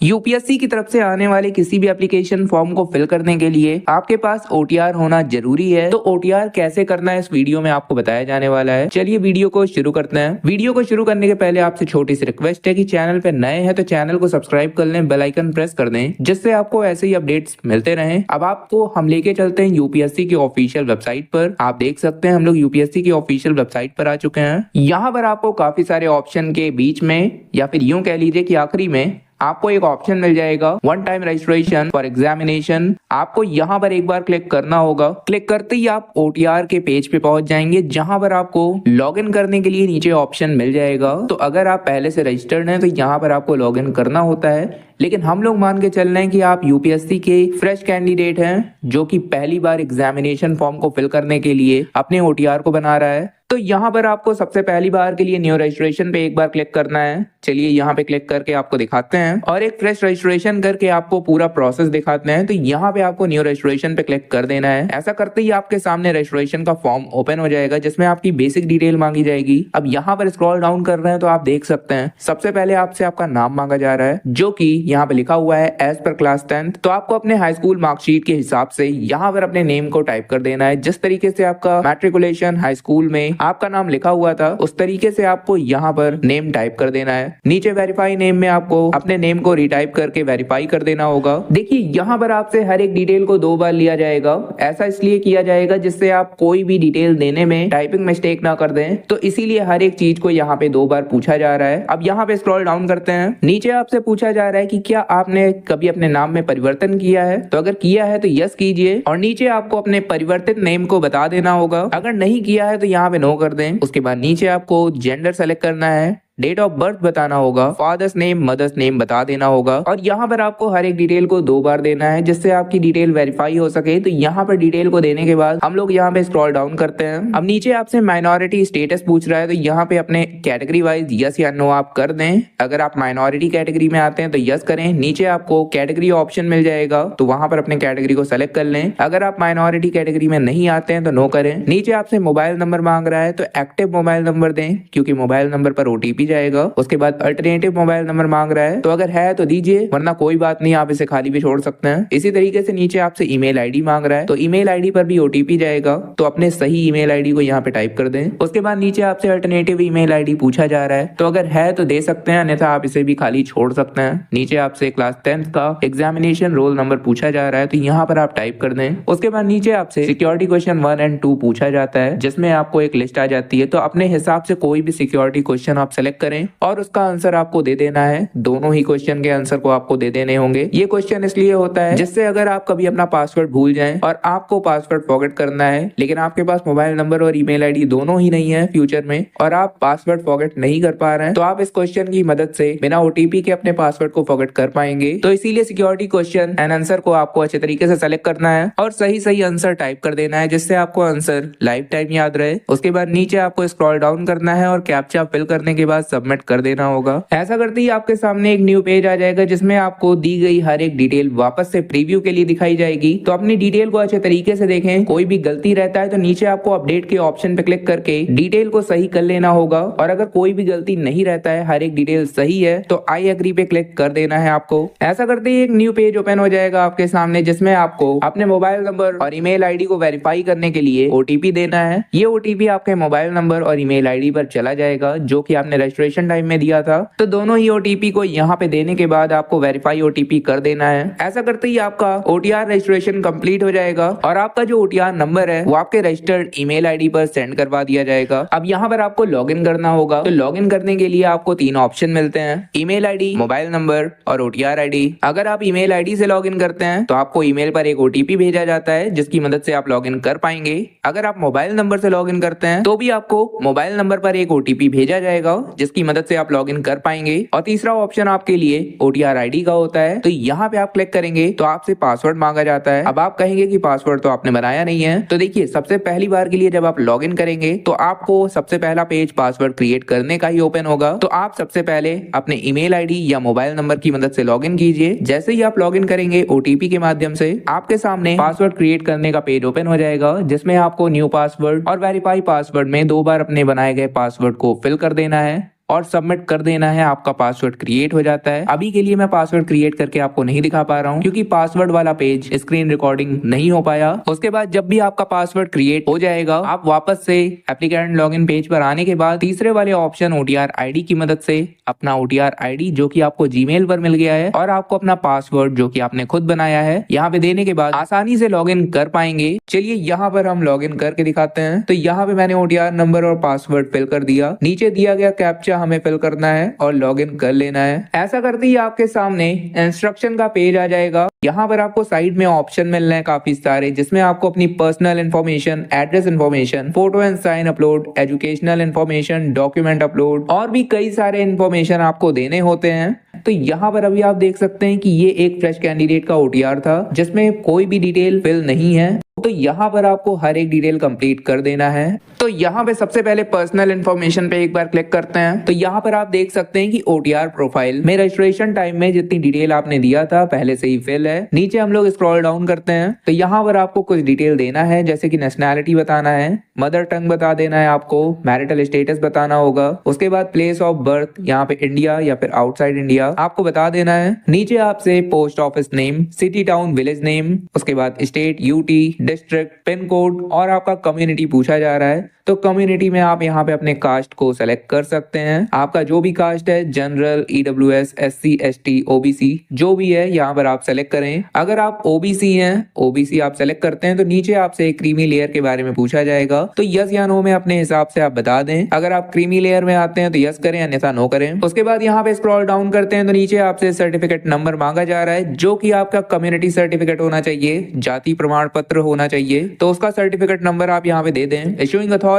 UPSC की तरफ से आने वाले किसी भी एप्लीकेशन फॉर्म को फिल करने के लिए आपके पास ओटीआर होना जरूरी है। तो ओटीआर कैसे करना है इस वीडियो में आपको बताया जाने वाला है। चलिए वीडियो को शुरू करते हैं। वीडियो को शुरू करने के पहले आपसे छोटी सी रिक्वेस्ट है कि चैनल पे नए हैं तो चैनल को सब्सक्राइब कर लें, बेल आइकन प्रेस कर दें, जिससे आपको ऐसे ही अपडेट्स मिलते रहें। अब आपको हम लेके चलते हैं यूपीएससी की ऑफिशियल वेबसाइट पर। आप देख सकते हैं हम लोग यूपीएससी की ऑफिशियल वेबसाइट पर आ चुके हैं। यहाँ पर आपको काफी सारे ऑप्शन के बीच में या फिर यूं कह लीजिए कि आखिरी में आपको एक ऑप्शन मिल जाएगा one time registration for examination. आपको यहाँ पर एक बार क्लिक करना होगा। क्लिक करते ही आप ओटीआर के पेज पे पहुंच जाएंगे, जहां पर आपको लॉगिन करने के लिए नीचे ऑप्शन मिल जाएगा। तो अगर आप पहले से रजिस्टर्ड हैं तो यहाँ पर आपको लॉगिन करना होता है, लेकिन हम लोग मान के चल रहे हैं कि आप यूपीएससी के फ्रेश कैंडिडेट हैं जो कि पहली बार एग्जामिनेशन फॉर्म को फिल करने के लिए अपने ओटीआर को बना रहा है। तो यहाँ पर आपको सबसे पहली बार के लिए न्यू रजिस्ट्रेशन पे एक बार क्लिक करना है। चलिए यहाँ पे क्लिक करके आपको दिखाते हैं और एक फ्रेश रजिस्ट्रेशन करके आपको पूरा प्रोसेस दिखाते हैं। तो यहाँ पे आपको न्यू रजिस्ट्रेशन पे क्लिक कर देना है। ऐसा करते ही आपके सामने रजिस्ट्रेशन का फॉर्म ओपन हो जाएगा, जिसमें आपकी बेसिक डिटेल मांगी जाएगी। अब यहाँ पर स्क्रॉल डाउन कर रहे हैं तो आप देख सकते हैं सबसे पहले आपसे आपका नाम मांगा जा रहा है, जो की यहाँ पे लिखा हुआ है एज पर क्लास 10th। तो आपको अपने हाई स्कूल मार्कशीट के हिसाब से यहाँ पर अपने नेम को टाइप कर देना है। जिस तरीके से आपका मैट्रिकुलेशन हाई स्कूल में आपका नाम लिखा हुआ था उस तरीके से आपको यहाँ पर नेम टाइप कर देना है। नीचे वेरीफाई नेम में आपको अपने नेम को रिटाइप करके वेरीफाई कर देना होगा। देखिए यहाँ पर आपसे हर एक डिटेल को 2 बार लिया जाएगा। ऐसा इसलिए किया जाएगा जिससे आप कोई भी डिटेल देने में टाइपिंग मिस्टेक ना कर दें, तो इसीलिए हर एक चीज को यहाँ पे 2 बार पूछा जा रहा है। अब यहाँ पे स्क्रॉल डाउन करते हैं। नीचे आपसे पूछा जा रहा है कि क्या आपने कभी अपने नाम में परिवर्तन किया है। तो अगर किया है तो यस कीजिए और नीचे आपको अपने परिवर्तित नेम को बता देना होगा। अगर नहीं किया है तो यहाँ पे नो कर दें। उसके बाद नीचे आपको जेंडर सेलेक्ट करना है, डेट ऑफ बर्थ बताना होगा, फादर्स नेम मदर्स नेम बता देना होगा और यहाँ पर आपको हर एक डिटेल को 2 बार देना है, जिससे आपकी डिटेल वेरीफाई हो सके। तो यहाँ पर डिटेल को देने के बाद हम लोग यहाँ पे स्क्रॉल डाउन करते हैं। अब नीचे आपसे माइनॉरिटी स्टेटस पूछ रहा है, तो यहाँ पे अपने कैटेगरी वाइज यस या नो आप कर दें। अगर आप माइनॉरिटी कैटेगरी में आते हैं तो यस करें। नीचे आपको कैटेगरी ऑप्शन मिल जाएगा, तो वहां पर अपने कैटेगरी को सेलेक्ट कर लें। अगर आप माइनॉरिटी कैटेगरी में नहीं आते हैं तो नो करें। नीचे आपसे मोबाइल नंबर मांग रहा है, तो एक्टिव मोबाइल नंबर दें, क्योंकि मोबाइल नंबर पर ओटीपी जाएगा। उसके बाद अल्टरनेटिव मोबाइल नंबर मांग रहा है, तो अगर है तो दीजिए, वरना कोई बात नहीं, आप इसे खाली भी छोड़ सकते हैं। इसी तरीके से नीचे आपसे ईमेल आईडी मांग रहा है, तो ईमेल आईडी पर भी ओटीपी जाएगा, तो अपने सही ईमेल आईडी को यहाँ पे टाइप कर दें। उसके बाद नीचे आपसे अल्टरनेटिव ईमेल आईडी पूछा जा रहा है, तो अगर है तो दे सकते हैं, अन्यथा आप इसे भी खाली छोड़ सकते हैं। नीचे आपसे क्लास 10th का एग्जामिनेशन रोल नंबर पूछा जा रहा है, तो यहाँ पर आप टाइप कर दें। उसके बाद नीचे आपसे सिक्योरिटी क्वेश्चन 1 और 2 पूछा जाता है, जिसमें आपको एक लिस्ट आ जाती है। तो अपने हिसाब से कोई भी सिक्योरिटी क्वेश्चन आप सेलेक्ट करें और उसका आंसर आपको दे देना है। दोनों ही क्वेश्चन के आंसर को आपको दे देने होंगे। ये क्वेश्चन इसलिए होता है जिससे अगर आप कभी अपना पासवर्ड भूल जाएं और आपको पासवर्ड फॉरगेट करना है, लेकिन आपके पास मोबाइल नंबर और ईमेल आईडी दोनों ही नहीं है फ्यूचर में, और आप पासवर्ड फॉरगेट नहीं कर पा रहे हैं, तो आप इस क्वेश्चन की मदद से बिना ओटीपी के अपने पासवर्ड को फॉरगेट कर पाएंगे। तो इसीलिए सिक्योरिटी क्वेश्चन एंड आंसर को आपको अच्छे तरीके से सेलेक्ट करना है और सही सही आंसर टाइप कर देना है, जिससे आपको आंसर लाइफ टाइम याद रहे। उसके बाद नीचे आपको स्क्रॉल डाउन करना है और कैप्चा फिल करने के बाद सबमिट कर देना होगा। ऐसा करते ही आपके सामने एक न्यू पेज आ जाएगा, जिसमें आपको दी गई हर एक डिटेल वापस से प्रीव्यू के लिए दिखाई जाएगी। तो अपनी डिटेल को अच्छे तरीके से देखें। कोई भी गलती रहता है तो नीचे आपको अपडेट के ऑप्शन पे क्लिक करके डिटेल को सही कर लेना होगा, और अगर कोई भी गलती नहीं रहता है, हर एक डिटेल सही है, तो आई एग्री पे क्लिक कर देना है आपको। ऐसा करते ही एक न्यू पेज ओपन हो जाएगा आपके सामने, जिसमें आपको अपने मोबाइल नंबर और ईमेल आईडी को वेरीफाई करने के लिए ओटीपी देना है। ये ओटीपी आपके मोबाइल नंबर और ईमेल आईडी पर चला जाएगा, जो कि आपने रजिस्ट्रेशन टाइम में दिया था। तो दोनों ही ओटीपी को यहाँ पे देने के बाद आपको वेरीफाई ओटीपी कर देना है। ऐसा करते ही आपका ओटीआर रजिस्ट्रेशन कंप्लीट हो जाएगा और आपका जो ओटीआर नंबर है वो आपके रजिस्टर्ड ईमेल आईडी पर सेंड करवा दिया जाएगा। अब यहाँ पर आपको लॉगिन करना होगा। तो लॉगिन करने के लिए आपको 3 ऑप्शन मिलते हैं, ईमेल आईडी, मोबाइल नंबर और ओटीआर आईडी। अगर आप ईमेल आईडी से लॉगिन करते हैं तो आपको ईमेल पर एक ओटीपी भेजा जाता है, जिसकी मदद से आप लॉगिन कर पाएंगे। अगर आप मोबाइल नंबर से लॉगिन करते हैं तो भी आपको मोबाइल नंबर पर एक ओटीपी भेजा जाएगा, जिसकी मदद से आप लॉगिन कर पाएंगे। और तीसरा ऑप्शन आपके लिए ओटीआर आईडी का होता है। तो यहाँ पे आप क्लिक करेंगे तो आपसे पासवर्ड मांगा जाता है। अब आप कहेंगे कि पासवर्ड तो आपने बनाया नहीं है, तो देखिए सबसे पहली बार के लिए जब आप लॉगिन करेंगे तो आपको सबसे पहला पेज पासवर्ड क्रिएट करने का ही ओपन होगा। तो आप सबसे पहले अपने ईमेल आईडी या मोबाइल नंबर की मदद से लॉगिन कीजिए। जैसे ही आप लॉगिन करेंगे ओटीपी के माध्यम से, आपके सामने पासवर्ड क्रिएट करने का पेज ओपन हो जाएगा, जिसमें आपको न्यू पासवर्ड और वेरीफाई पासवर्ड में 2 बार अपने बनाए गए पासवर्ड को फिल कर देना है। और सबमिट कर देना है, आपका पासवर्ड क्रिएट हो जाता है। अभी के लिए मैं पासवर्ड क्रिएट करके आपको नहीं दिखा पा रहा हूँ क्योंकि पासवर्ड वाला पेज स्क्रीन रिकॉर्डिंग नहीं हो पाया। उसके बाद जब भी आपका पासवर्ड क्रिएट हो जाएगा, आप वापस से एप्लीकेंट लॉगिन पेज पर आने के बाद तीसरे वाले ऑप्शन OTR ID की मदद से अपना OTR ID जो कि आपको जीमेल पर मिल गया है और आपको अपना पासवर्ड जो कि आपने खुद बनाया है यहाँ पे देने के बाद आसानी से लॉगिन कर पाएंगे। चलिए यहाँ पर हम लॉगिन करके दिखाते हैं। तो यहाँ पे मैंने OTR नंबर और पासवर्ड फिल कर दिया, नीचे दिया गया कैप्चा हमें फिल करना है और लॉगिन कर लेना है। ऐसा करते ही आपके सामने इंस्ट्रक्शन का पेज आ जाएगा। यहाँ पर आपको साइड में ऑप्शन मिलने हैं काफी सारे, जिसमें आपको अपनी personal information, address information, photo and sign upload, educational information, document upload और भी कई सारे इन्फॉर्मेशन आपको देने होते हैं। तो यहाँ पर अभी आप देख सकते हैं कि ये एक फ्रेश कैंडिडेट का OTR था जिसमें कोई भी डिटेल फिल नहीं है। तो यहाँ पर आपको हर एक डिटेल कंप्लीट कर देना है। तो यहाँ पे सबसे पहले पर्सनल इन्फॉर्मेशन पे एक बार क्लिक करते हैं। तो यहाँ पर आप देख सकते हैं कि OTR प्रोफाइल में रजिस्ट्रेशन टाइम में जितनी डिटेल आपने दिया था पहले से ही फिल है। नीचे हम लोग स्क्रॉल डाउन करते हैं तो यहाँ पर आपको कुछ डिटेल देना है, जैसे कि नेशनैलिटी बताना है, मदर टंग बता देना है, आपको मैरिटल स्टेटस बताना होगा। उसके बाद प्लेस ऑफ बर्थ यहाँ पे इंडिया या फिर आउटसाइड इंडिया आपको बता देना है। नीचे आपसे post office name, city town village name, उसके बाद state, UT, district, pin code और आपका कम्युनिटी पूछा जा रहा है। तो कम्युनिटी में आप यहाँ पे अपने कास्ट को सेलेक्ट कर सकते हैं। आपका जो भी कास्ट है, general, EWS, SC, ST, OBC जो भी है यहाँ पर आप सेलेक्ट करें। अगर आप OBC हैं, OBC आप सेलेक्ट करते हैं तो नीचे आपसे क्रीमी लेयर के बारे में पूछा जाएगा। तो यस या नो में अपने हिसाब से आप बता दें। अगर आप क्रीमी लेयर में आते हैं तो यस करें, अन्यथा नो करें। उसके बाद यहाँ पे स्क्रॉल डाउन करते हैं तो नीचे आपसे सर्टिफिकेट नंबर मांगा जा रहा है, जो कि आपका कम्युनिटी सर्टिफिकेट होना चाहिए, जाति प्रमाण पत्र होना चाहिए। तो उसका सर्टिफिकेट नंबर आप यहाँ पे दे दें। इशूइंग अथॉरिटी,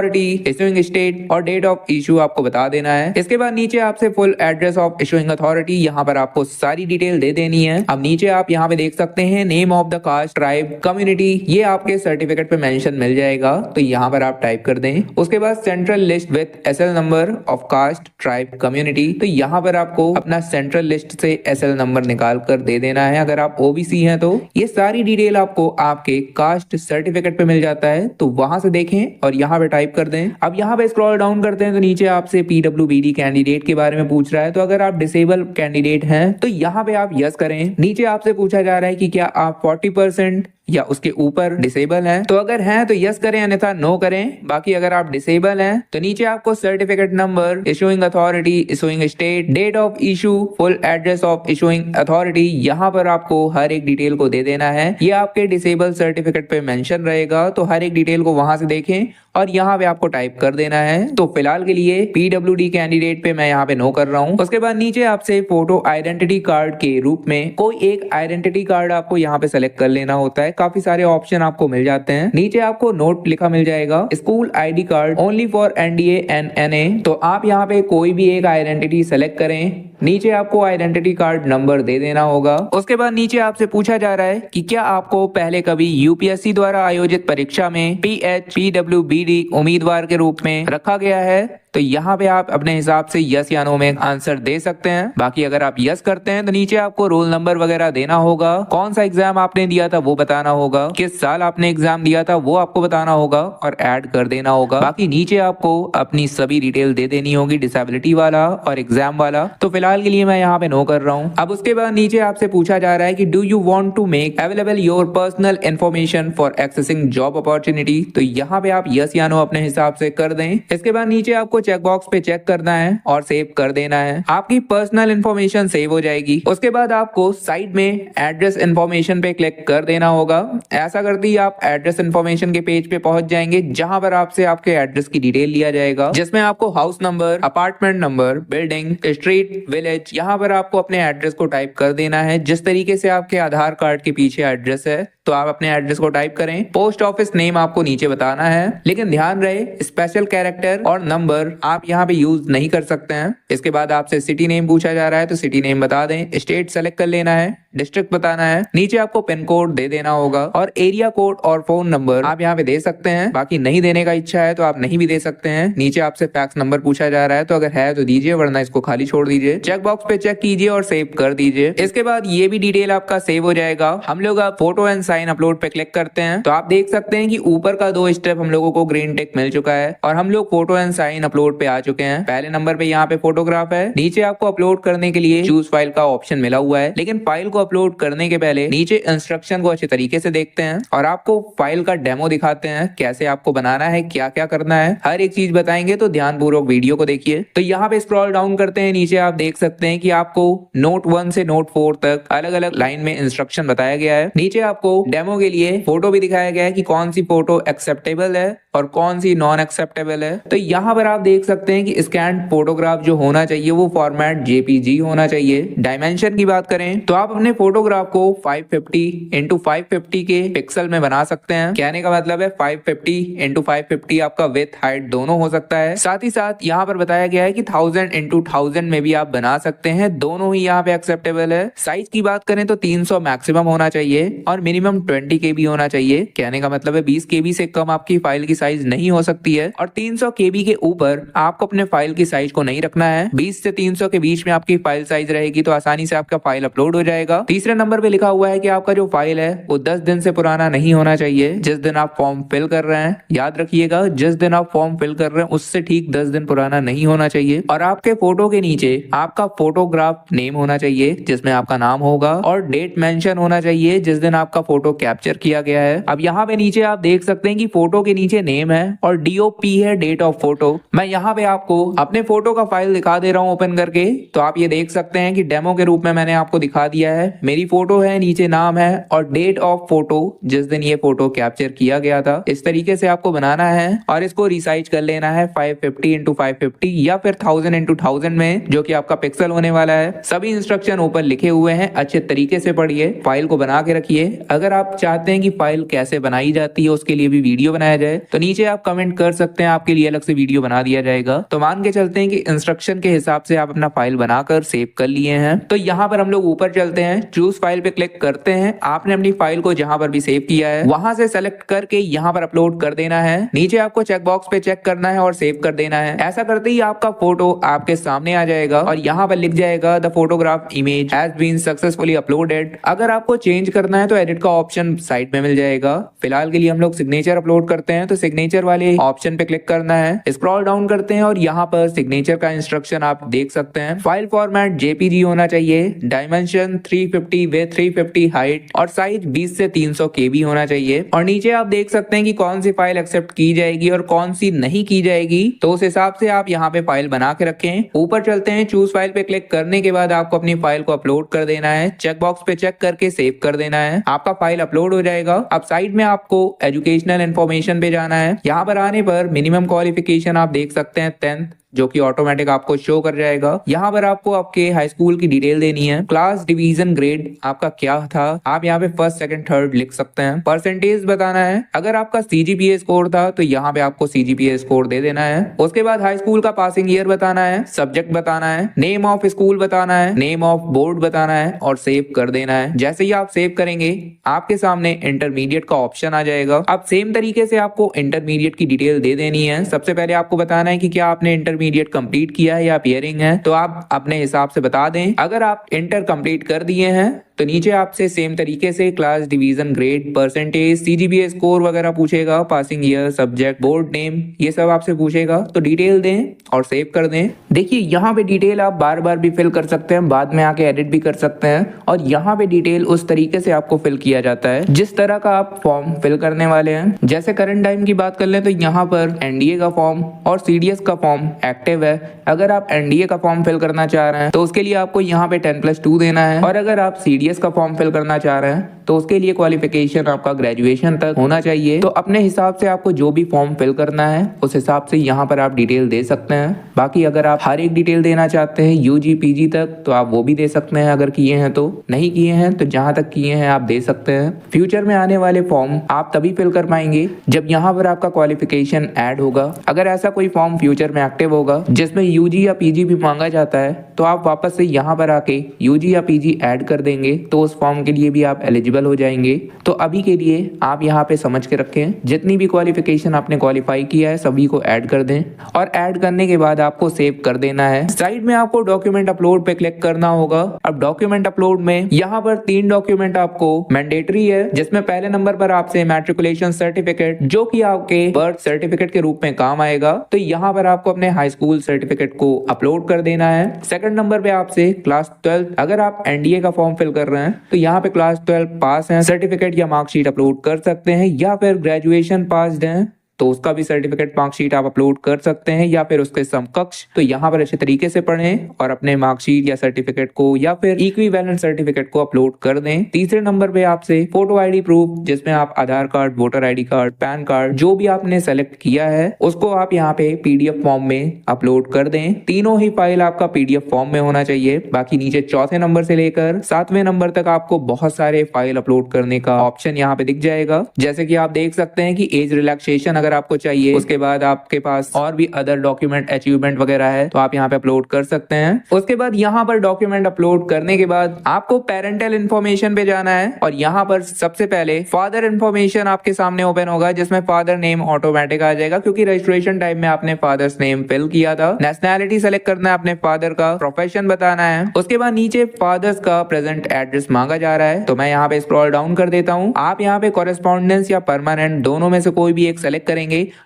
इशूइंग स्टेट और डेट ऑफ इशू आपको बता देना है। इसके बाद नीचे आपसे full address of issuing authority, यहाँ पर आपको सारी डिटेल दे देनी है। अब नीचे आप यहाँ पे देख सकते हैं name of the caste, tribe, community, ये आपके सर्टिफिकेट पे मेंशन मिल जाएगा। तो यहाँ पर आप टाइप कर दें। उसके बाद central list with SL number of caste, tribe, community, तो यहाँ पर आपको अपना सेंट्रल लिस्ट से SL नंबर निकाल कर दे देना है। अगर आप OBC हैं तो ये सारी डिटेल आपको आपके कास्ट सर्टिफिकेट पे मिल जाता है, तो वहां से देखें और यहाँ पे टाइप कर दें। अब यहाँ पे स्क्रॉल डाउन करते हैं तो नीचे आपसे PWBD कैंडिडेट के बारे में पूछ रहा है। तो अगर आप डिसेबल कैंडिडेट हैं तो यहाँ पे आप यस करें। नीचे आपसे पूछा जा रहा है कि क्या आप 40% या उसके ऊपर डिसेबल हैं, तो अगर हैं तो यस करें, अन्यथा नो करें। बाकी अगर आप डिसेबल हैं तो नीचे आपको certificate number, issuing authority, issuing state, date of issue, full address of issuing authority, यहाँ पर आपको हर एक डिटेल को दे देना है। ये आपके डिसेबल सर्टिफिकेट पे मेंशन रहेगा, तो हर एक डिटेल को वहां से देखें और यहाँ पे आपको टाइप कर देना है। तो फिलहाल के लिए PWD कैंडिडेट पे मैं यहाँ पे नो कर रहा हूँ। उसके बाद नीचे आपसे फोटो आइडेंटिटी कार्ड के रूप में कोई एक आइडेंटिटी कार्ड आपको यहाँ पे सेलेक्ट कर लेना होता है। काफी सारे ऑप्शन आपको मिल जाते हैं। नीचे आपको नोट लिखा मिल जाएगा, school ID card only for NDA and NA, तो आप यहाँ पे कोई भी एक आइडेंटिटी सेलेक्ट करें। नीचे आपको आइडेंटिटी कार्ड नंबर दे देना होगा। उसके बाद नीचे आपसे पूछा जा रहा है कि क्या आपको पहले कभी UPSC द्वारा आयोजित परीक्षा में PWBD उम्मीदवार के रूप में रखा गया है, तो यहाँ पे आप अपने हिसाब से यस या नो में आंसर दे सकते हैं। बाकी अगर आप यस करते हैं तो नीचे आपको रोल नंबर वगैरह देना होगा, कौन सा एग्जाम आपने दिया था वो बताना होगा, किस साल आपने एग्जाम दिया था वो आपको बताना होगा और ऐड कर देना होगा। बाकी नीचे आपको अपनी सभी डिटेल दे देनी होगी, डिसेबिलिटी वाला और एग्जाम वाला। तो फिलहाल के लिए मैं यहाँ पे नो कर रहा हूँ। अब उसके बाद नीचे आपसे पूछा जा रहा है कि do you want to make available your personal information for accessing job opportunity, तो यहाँ पे आप यस या नो अपने हिसाब से कर दें। इसके बाद नीचे आपको चेक बॉक्स पे चेक करना है और सेव कर देना है। आपकी पर्सनल इन्फॉर्मेशन सेव हो जाएगी। उसके बाद आपको साइड में एड्रेस इन्फॉर्मेशन पे क्लिक कर देना होगा। ऐसा करते ही आप एड्रेस इन्फॉर्मेशन के पेज पे पहुंच जाएंगे, जहां पर आपसे आपके एड्रेस की डिटेल लिया जाएगा, जिसमें आपको house number, apartment number, building, street, village, यहाँ पर आपको अपने एड्रेस को टाइप कर देना है। जिस तरीके से आपके आधार कार्ड के पीछे एड्रेस है, तो आप अपने एड्रेस को टाइप करें। पोस्ट ऑफिस नेम आपको नीचे बताना है, लेकिन ध्यान रहे स्पेशल कैरेक्टर और नंबर आप यहाँ पे यूज नहीं कर सकते हैं। इसके बाद आपसे सिटी नेम पूछा जा रहा है, तो सिटी नेम बता दें। स्टेट सेलेक्ट कर लेना है, डिस्ट्रिक्ट बताना है, नीचे आपको पिन कोड दे देना होगा और एरिया कोड और फोन नंबर आप यहाँ पे दे सकते हैं। बाकी नहीं देने का इच्छा है तो आप नहीं भी दे सकते हैं। नीचे आपसे फैक्स नंबर पूछा जा रहा है तो अगर है तो दीजिए, वरना इसको खाली छोड़ दीजिए। चेक बॉक्स पे चेक कीजिए और सेव कर दीजिए। इसके बाद ये भी डिटेल आपका सेव हो जाएगा। हम लोग अब फोटो एंड साइन अपलोड पे क्लिक करते हैं तो आप देख सकते हैं कि ऊपर का 2 स्टेप हम लोगों को ग्रीन टिक मिल चुका है और हम लोग फोटो एंड साइन अपलोड पे आ चुके हैं। पहले नंबर पे यहाँ पे फोटोग्राफ है, नीचे आपको अपलोड करने के लिए चूज फाइल का ऑप्शन मिला हुआ है। लेकिन फाइल को अपलोड करने के पहले नीचे इंस्ट्रक्शन को अच्छे तरीके से देखते हैं और आपको फाइल का डेमो दिखाते हैं, कैसे आपको बनाना है, क्या क्या करना है, हर एक चीज बताएंगे। तो ध्यानपूर्वक वीडियो को देखिए। तो यहाँ पे स्क्रॉल डाउन करते हैं, नीचे आप देख सकते हैं कि आपको नोट 1 से नोट 4 तक अलग अलग लाइन में इंस्ट्रक्शन बताया गया है। नीचे आपको डेमो के लिए फोटो भी दिखाया गया है कि कौन सी फोटो एक्सेप्टेबल है और कौन सी नॉन एक्सेप्टेबल है। तो यहाँ पर आप देख सकते हैं कि स्कैन फोटोग्राफ जो होना चाहिए वो फॉर्मेट जेपीजी होना चाहिए। डायमेंशन की बात करें तो आप अपने फोटोग्राफ को 550 इंटू 550 के पिक्सल में बना सकते हैं। कहने का मतलब है 550 इंटू 550 आपका विथ हाइट दोनों हो सकता है। साथ ही साथ यहाँ पर बताया गया है कि 1000 इंटू 1000 में भी आप बना सकते हैं, दोनों ही यहाँ पे एक्सेप्टेबल है। साइज की बात करें तो 300 मैक्सिमम होना चाहिए और मिनिमम 20 केबी होना चाहिए। कहने का मतलब है 20 केबी से कम आपकी फाइल की साइज नहीं हो सकती है और 300 केबी के ऊपर आपको अपने फाइल की साइज को नहीं रखना है। 20 से 300 के बीच में आपकी फाइल साइज रहेगी तो आसानी से आपका फाइल अपलोड हो जाएगा। तीसरे नंबर पे लिखा हुआ है कि आपका जो फाइल है वो 10 दिन से पुराना नहीं होना चाहिए। जिस दिन आप फॉर्म फिल कर रहे हैं, याद रखिएगा, जिस दिन आप फॉर्म फिल कर रहे हैं उससे ठीक 10 दिन पुराना नहीं होना चाहिए। और आपके फोटो के नीचे आपका फोटोग्राफ नेम होना चाहिए जिसमें आपका नाम होगा और डेट मेंशन होना चाहिए जिस दिन आपका फोटो कैप्चर किया गया है। अब यहाँ पे नीचे आप देख सकते हैं कि फोटो के नीचे नेम है और डीओपी है, डेट ऑफ फोटो। मैं यहाँ पे आपको अपने फोटो का फाइल दिखा दे रहा हूँ ओपन करके। तो आप ये देख सकते हैं कि डेमो के रूप में मैंने आपको दिखा दिया है। मेरी फोटो है, नीचे नाम है और डेट ऑफ फोटो जिस दिन ये फोटो कैप्चर किया गया था। इस तरीके से आपको बनाना है और इसको रिसाइज कर लेना है 550 इंटू 550 या फिर 1000 इंटू 1000 में, जो कि आपका पिक्सल होने वाला है। सभी इंस्ट्रक्शन ऊपर लिखे हुए हैं, अच्छे तरीके से पढ़िए, फाइल को बना के रखिए। अगर आप चाहते हैं कि फाइल कैसे बनाई जाती है उसके लिए भी वीडियो बनाया जाए तो नीचे आप कमेंट कर सकते हैं, आपके लिए अलग से वीडियो बना दिया जाएगा। तो मान के चलते हैं कि इंस्ट्रक्शन के हिसाब से आप अपना फाइल बनाकर सेव कर लिए हैं। तो यहाँ पर हम लोग ऊपर चलते हैं, चूज फाइल पे क्लिक करते हैं। आपने अपनी फाइल को जहां पर भी सेव किया है वहां से सेलेक्ट करके यहाँ पर अपलोड कर देना है। नीचे आपको चेक बॉक्स पे चेक करना है और सेव कर देना है। ऐसा करते ही आपका फोटो आपके सामने आ जाएगा और यहाँ पर लिख जाएगा the photograph image has been successfully uploaded. अगर आपको चेंज करना है तो एडिट का ऑप्शन साइड में मिल जाएगा। फिलहाल के लिए हम लोग सिग्नेचर अपलोड करते हैं तो सिग्नेचर वाले ऑप्शन पे क्लिक करना है, स्क्रॉल डाउन करते हैं और यहाँ पर सिग्नेचर का इंस्ट्रक्शन आप देख सकते हैं। फाइल फॉर्मेट जेपीजी होना चाहिए, डायमेंशन 350 विद 350 हाइट और साइज 20 से 300 केबी होना चाहिए। और नीचे आप देख सकते हैं कि कौन सी फाइल एक्सेप्ट की जाएगी और कौन सी नहीं की जाएगी, तो उस हिसाब से आप यहाँ पे फाइल बना के रखें। ऊपर चलते हैं, चूज फाइल पे क्लिक करने के बाद आपको अपनी फाइल को अपलोड कर देना है। चेक बॉक्स पे चेक करके सेव कर देना है, आपका फाइल अपलोड हो जाएगा। अब साइड में आपको एजुकेशनल इन्फॉर्मेशन पे जाना है। यहाँ पर आने पर मिनिमम क्वालिफिकेशन आप देख सकते हैं 10th, जो कि ऑटोमेटिक आपको शो कर जाएगा। यहाँ पर आपको आपके हाई स्कूल की डिटेल देनी है। क्लास डिवीजन ग्रेड आपका क्या था, आप यहाँ पे फर्स्ट सेकंड थर्ड लिख सकते हैं। परसेंटेज बताना है, अगर आपका सीजीपीए स्कोर था तो यहाँ पे आपको सीजीपीए स्कोर दे देना है। उसके बाद हाई स्कूल का पासिंग ईयर बताना है, सब्जेक्ट बताना है, नेम ऑफ स्कूल बताना है, नेम ऑफ बोर्ड बताना है और सेव कर देना है। जैसे ही आप सेव करेंगे आपके सामने इंटरमीडिएट का ऑप्शन आ जाएगा। अब सेम तरीके से आपको इंटरमीडिएट की डिटेल दे देनी है। सबसे पहले आपको बताना है कि क्या आपने इंटरमीडिएट कंप्लीट किया है या अपीयरिंग है, तो आप अपने हिसाब से बता दें। अगर आप इंटर कंप्लीट कर दिए हैं तो नीचे आपसे सेम तरीके से class division grade percentage CGPA score वगैरह पूछेगा, passing year subject board name ये सब आपसे पूछेगा। तो डिटेल दें और सेव कर दें। देखिए यहाँ पे डिटेल आप बार बार भी फिल कर सकते हैं, बाद में आके एडिट भी कर सकते हैं और यहाँ पे डिटेल उस तरीके से आपको फिल किया जाता है जिस तरह का आप फॉर्म फिल करने वाले हैं। जैसे करंट टाइम की बात कर लें तो यहाँ पर एनडीए का फॉर्म और सीडीएस का फॉर्म एक्टिव है। अगर आप एनडीए का फॉर्म फिल करना चाह रहे हैं तो उसके लिए आपको यहाँ पे 10+2 देना है और अगर आप सीडीएस का फॉर्म फिल करना चाह रहे हैं तो उसके लिए क्वालिफिकेशन आपका ग्रेजुएशन तक होना चाहिए। तो अपने हिसाब से आपको जो भी फॉर्म फिल करना है उस हिसाब से यहाँ पर आप डिटेल दे सकते हैं। बाकी अगर आप हर एक डिटेल देना चाहते हैं यूजी पीजी तक तो आप वो भी दे सकते हैं, अगर किए हैं तो। नहीं किए हैं तो जहां तक किए हैं आप दे सकते हैं। फ्यूचर में आने वाले फॉर्म आप तभी फिल कर पाएंगे जब यहाँ पर आपका क्वालिफिकेशन ऐड होगा। अगर ऐसा कोई फॉर्म फ्यूचर में एक्टिव होगा जिसमें यूजी या पीजी भी मांगा जाता है तो आप वापस से यहाँ पर आके यूजी या पीजी ऐड कर देंगे तो उस फॉर्म के लिए भी आप एलिजिबल हो जाएंगे। तो अभी के लिए आप यहाँ पे समझ के रखें, जितनी भी क्वालिफिकेशन आपने क्वालिफाई किया है सभी को ऐड कर दें और ऐड करने के बाद आपको सेव कर देना है। साइड में आपको डॉक्यूमेंट अपलोड पे क्लिक करना होगा। अब डॉक्यूमेंट अपलोड में यहाँ पर 3 डॉक्यूमेंट आपको मैंडेटरी है, जिसमें पहले नंबर पर आपसे मैट्रिकुलेशन सर्टिफिकेट जो कि आपके बर्थ सर्टिफिकेट के रूप में काम आएगा, तो यहाँ पर आपको अपने हाई स्कूल सर्टिफिकेट को अपलोड कर देना है। सेकंड नंबर पे आपसे क्लास 12 अगर आप एनडीए का फॉर्म फिल कर रहे हैं तो यहाँ पे क्लास 12 पास है सर्टिफिकेट या मार्कशीट अपलोड कर सकते हैं, या फिर ग्रेजुएशन पास है तो उसका भी सर्टिफिकेट मार्कशीट आप अपलोड कर सकते हैं, या फिर उसके समकक्ष। तो यहाँ पर अच्छे तरीके से पढ़ें और अपने मार्कशीट या सर्टिफिकेट को या फिर इक्विवेलेंट सर्टिफिकेट को अपलोड कर दें। तीसरे नंबर पे आपसे फोटो आईडी प्रूफ, जिसमें आप Aadhaar card, voter ID card, PAN card जो भी आपने सेलेक्ट किया है उसको आप यहाँ पे पीडीएफ फॉर्म में अपलोड कर दें। तीनों ही फाइल आपका पीडीएफ फॉर्म में होना चाहिए। बाकी नीचे चौथे नंबर से लेकर 7वें नंबर तक आपको बहुत सारे फाइल अपलोड करने का ऑप्शन यहाँ पे दिख जाएगा। जैसे कि आप देख सकते हैं कि एज रिलैक्सेशन अगर आपको चाहिए, उसके बाद आपके पास और भी अदर डॉक्यूमेंट अचीवमेंट वगैरह है तो आप यहाँ पे अपलोड कर सकते हैं। उसके बाद यहाँ पर डॉक्यूमेंट अपलोड करने के बाद आपको पेरेंटल इन्फॉर्मेशन पे जाना है और यहाँ पर सबसे पहले फादर इन्फॉर्मेशन आपके सामने ओपन होगा, जिसमें फादर नेम ऑटोमेटिक आ जाएगा क्योंकि रजिस्ट्रेशन टाइम में आपने फादर्स नेम फिल किया था। नेशनैलिटी सेलेक्ट करना है अपने फादर का, प्रोफेशन बताना है। उसके बाद नीचे फादर्स का प्रेजेंट एड्रेस मांगा जा रहा है तो मैं यहाँ पे स्क्रॉल डाउन कर देता हूँ। आप यहाँ पे कॉरेस्पॉन्डेंस या परमानेंट दोनों में से कोई भी एक सेलेक्ट करेंगे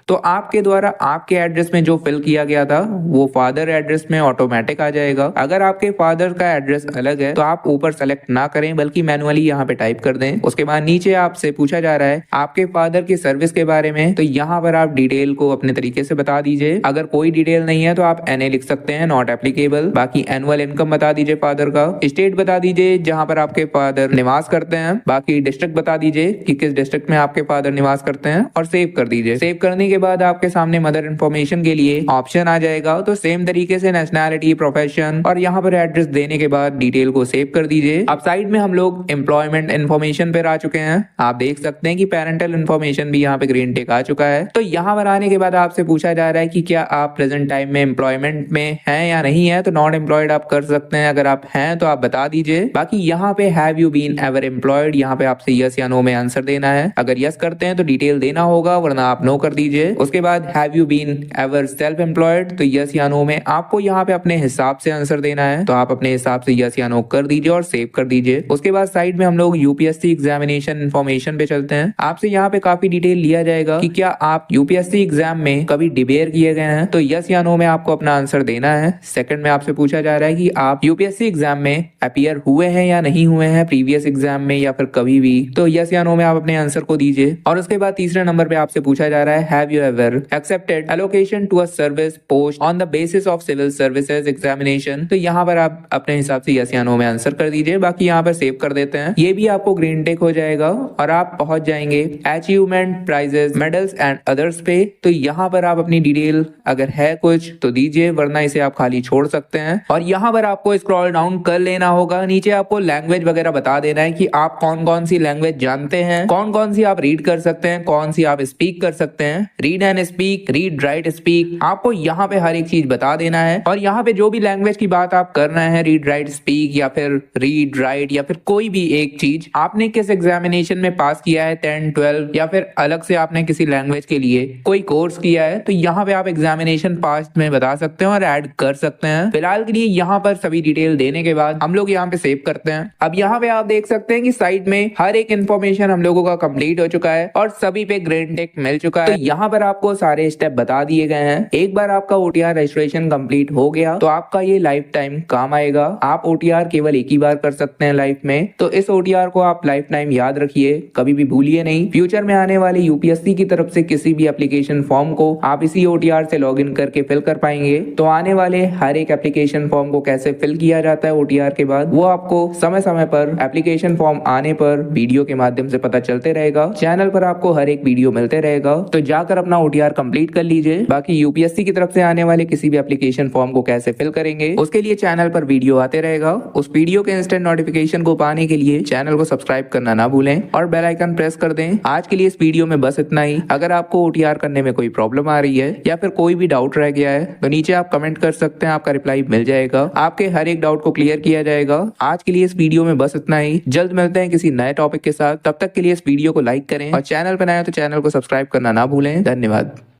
तो आपके द्वारा आपके एड्रेस में जो फिल किया गया था वो फादर एड्रेस में ऑटोमेटिक आ जाएगा। अगर आपके फादर का एड्रेस अलग है तो आप ऊपर सेलेक्ट ना करें बल्कि मैनुअली यहाँ पे टाइप कर दें। उसके बाद नीचे आपसे पूछा जा रहा है आपके फादर की सर्विस के बारे में, तो यहाँ पर आप डिटेल को अपने तरीके से बता दीजिए। अगर कोई डिटेल नहीं है तो आप NA लिख सकते हैं, नॉट एप्लीकेबल। बाकी एनुअल इनकम बता दीजिए फादर का, स्टेट बता दीजिए जहाँ पर आपके फादर निवास करते हैं, बाकी डिस्ट्रिक्ट बता दीजिए कि किस डिस्ट्रिक्ट में आपके फादर निवास करते हैं और सेव कर दीजिए। सेव करने के बाद आपके सामने मदर इन्फॉर्मेशन के लिए ऑप्शन आ जाएगा। तो सेम तरीके से नेशनैलिटी, प्रोफेशन और यहाँ पर एड्रेस देने के बाद डिटेल को सेव कर दीजिए। अब साइड में हम लोग एम्प्लॉयमेंट इन्फॉर्मेशन पर आ चुके हैं। आप देख सकते हैं कि पेरेंटल इन्फॉर्मेशन भी यहाँ पे ग्रीन टिक आ चुका है। तो यहाँ पर आने के बाद आपसे पूछा जा रहा है कि क्या आप प्रेजेंट टाइम में एम्प्लॉयमेंट में हैं या नहीं है, तो नॉट एम्प्लॉयड आप कर सकते हैं। अगर आप हैं तो आप बता दीजिए। बाकी यहाँ पे have you been ever employed, यहाँ पे आपसे यस या नो में आंसर देना है। अगर यस करते हैं तो डिटेल देना होगा, वरना आप नो कर दीजिए। उसके बाद have you been ever self employed, तो यस या नो में आपको यहाँ पे अपने हिसाब से आंसर देना है। तो आप अपने हिसाब से यस या नो कर दीजिए और सेव कर दीजिए। उसके बाद साइड में हम लोग यूपीएससी एग्जामिनेशन इन्फॉर्मेशन पे चलते हैं। आपसे यहाँ पे काफी डिटेल लिया जाएगा कि क्या आप यूपीएससी एग्जाम में कभी डिबेयर किए गए हैं, तो यस या नो में आपको अपना आंसर देना है। सेकंड में आपसे पूछा जा रहा है कि आप यूपीएससी एग्जाम में अपीयर हुए हैं या नहीं हुए हैं प्रीवियस एग्जाम में या फिर कभी भी, तो यस या नो में आप अपने आंसर को दीजिए। और उसके बाद तीसरे नंबर पे आपसे पूछा जा रहा है have you ever accepted allocation to a service post on the basis of civil services examination, तो यहाँ पर आप अपने हिसाब से यस या नो में आंसर कर दीजिए। बाकी यहाँ पर सेव कर देते हैं। ये भी आपको ग्रीन टिक हो जाएगा और आप पहुंच जाएंगे achievement, prizes, medals and others पे। तो यहाँ पर आप अपनी डिटेल अगर है कुछ तो दीजिए, वरना इसे आप खाली छोड़ सकते हैं। और यहाँ पर आपको स्क्रॉल डाउन कर लेना होगा। नीचे आपको लैंग्वेज वगैरह बता देना है कि आप कौन कौन सी लैंग्वेज जानते हैं, कौन कौन सी आप रीड कर सकते हैं, कौन सी आप स्पीक कर सकते हैं। Read and speak, read, right, speak, आपको यहाँ पे हर एक चीज बता देना है। और यहाँ पे जो भी लैंग्वेज की बात आप कर रहे हैं, रीड, राइट, स्पीक या फिर रीड, राइट या फिर कोई भी एक चीज, आपने किस एग्जामिनेशन में पास किया है, 10, 12 या फिर अलग से आपने किसी लैंग्वेज के लिए कोई कोर्स किया है, तो यहाँ पे आप एग्जामिनेशन पास में बता सकते हैं और ऐड कर सकते हैं। फिलहाल के लिए यहाँ पर सभी डिटेल देने के बाद हम लोग यहाँ पे सेव करते हैं। अब यहाँ पे आप देख सकते हैं कि साइड में हर एक इन्फॉर्मेशन हम लोगों का कंप्लीट हो चुका है और सभी पे ग्रीन टिक मिल चुका चुका है। तो यहाँ पर आपको सारे स्टेप बता दिए गए हैं। एक बार आपका OTR रजिस्ट्रेशन कंप्लीट हो गया तो आपका ये लाइफ टाइम काम आएगा। आप OTR केवल एक ही बार कर सकते हैं लाइफ में, तो इस OTR को आप लाइफ टाइम याद रखिए, कभी भी भूलिए नहीं। फ्यूचर में आने वाले UPSC की तरफ से किसी भी एप्लीकेशन फॉर्म को आप इसी OTR से लॉगिन करके फिल कर पाएंगे। तो आने वाले हर एक एप्लीकेशन फॉर्म को कैसे फिल किया जाता है OTR के बाद, वो आपको समय समय पर एप्लीकेशन फॉर्म आने पर वीडियो के माध्यम से पता चलते रहेगा। चैनल पर आपको हर एक वीडियो मिलते रहेगा, तो जाकर अपना OTR कंप्लीट कर लीजिए। बाकी UPSC की तरफ से आने वाले किसी भी एप्लीकेशन फॉर्म को कैसे फिल करेंगे उसके लिए चैनल पर वीडियो आते रहेगा। उस वीडियो के इंस्टेंट नोटिफिकेशन को पाने के लिए चैनल को सब्सक्राइब करना ना भूलें और बेल आइकन प्रेस कर दें। आज के लिए इस वीडियो में बस इतना ही। अगर आपको OTR करने में कोई प्रॉब्लम आ रही है या फिर कोई भी डाउट रह गया है तो नीचे आप कमेंट कर सकते हैं, आपका रिप्लाई मिल जाएगा। आपके हर एक डाउट को क्लियर किया जाएगा। आज के लिए इस वीडियो में बस इतना ही। जल्द मिलते हैं किसी नए टॉपिक के साथ। तब तक के लिए इस वीडियो को लाइक करें और चैनल पर नए हो तो चैनल को सब्सक्राइब करना ना भूलें। धन्यवाद।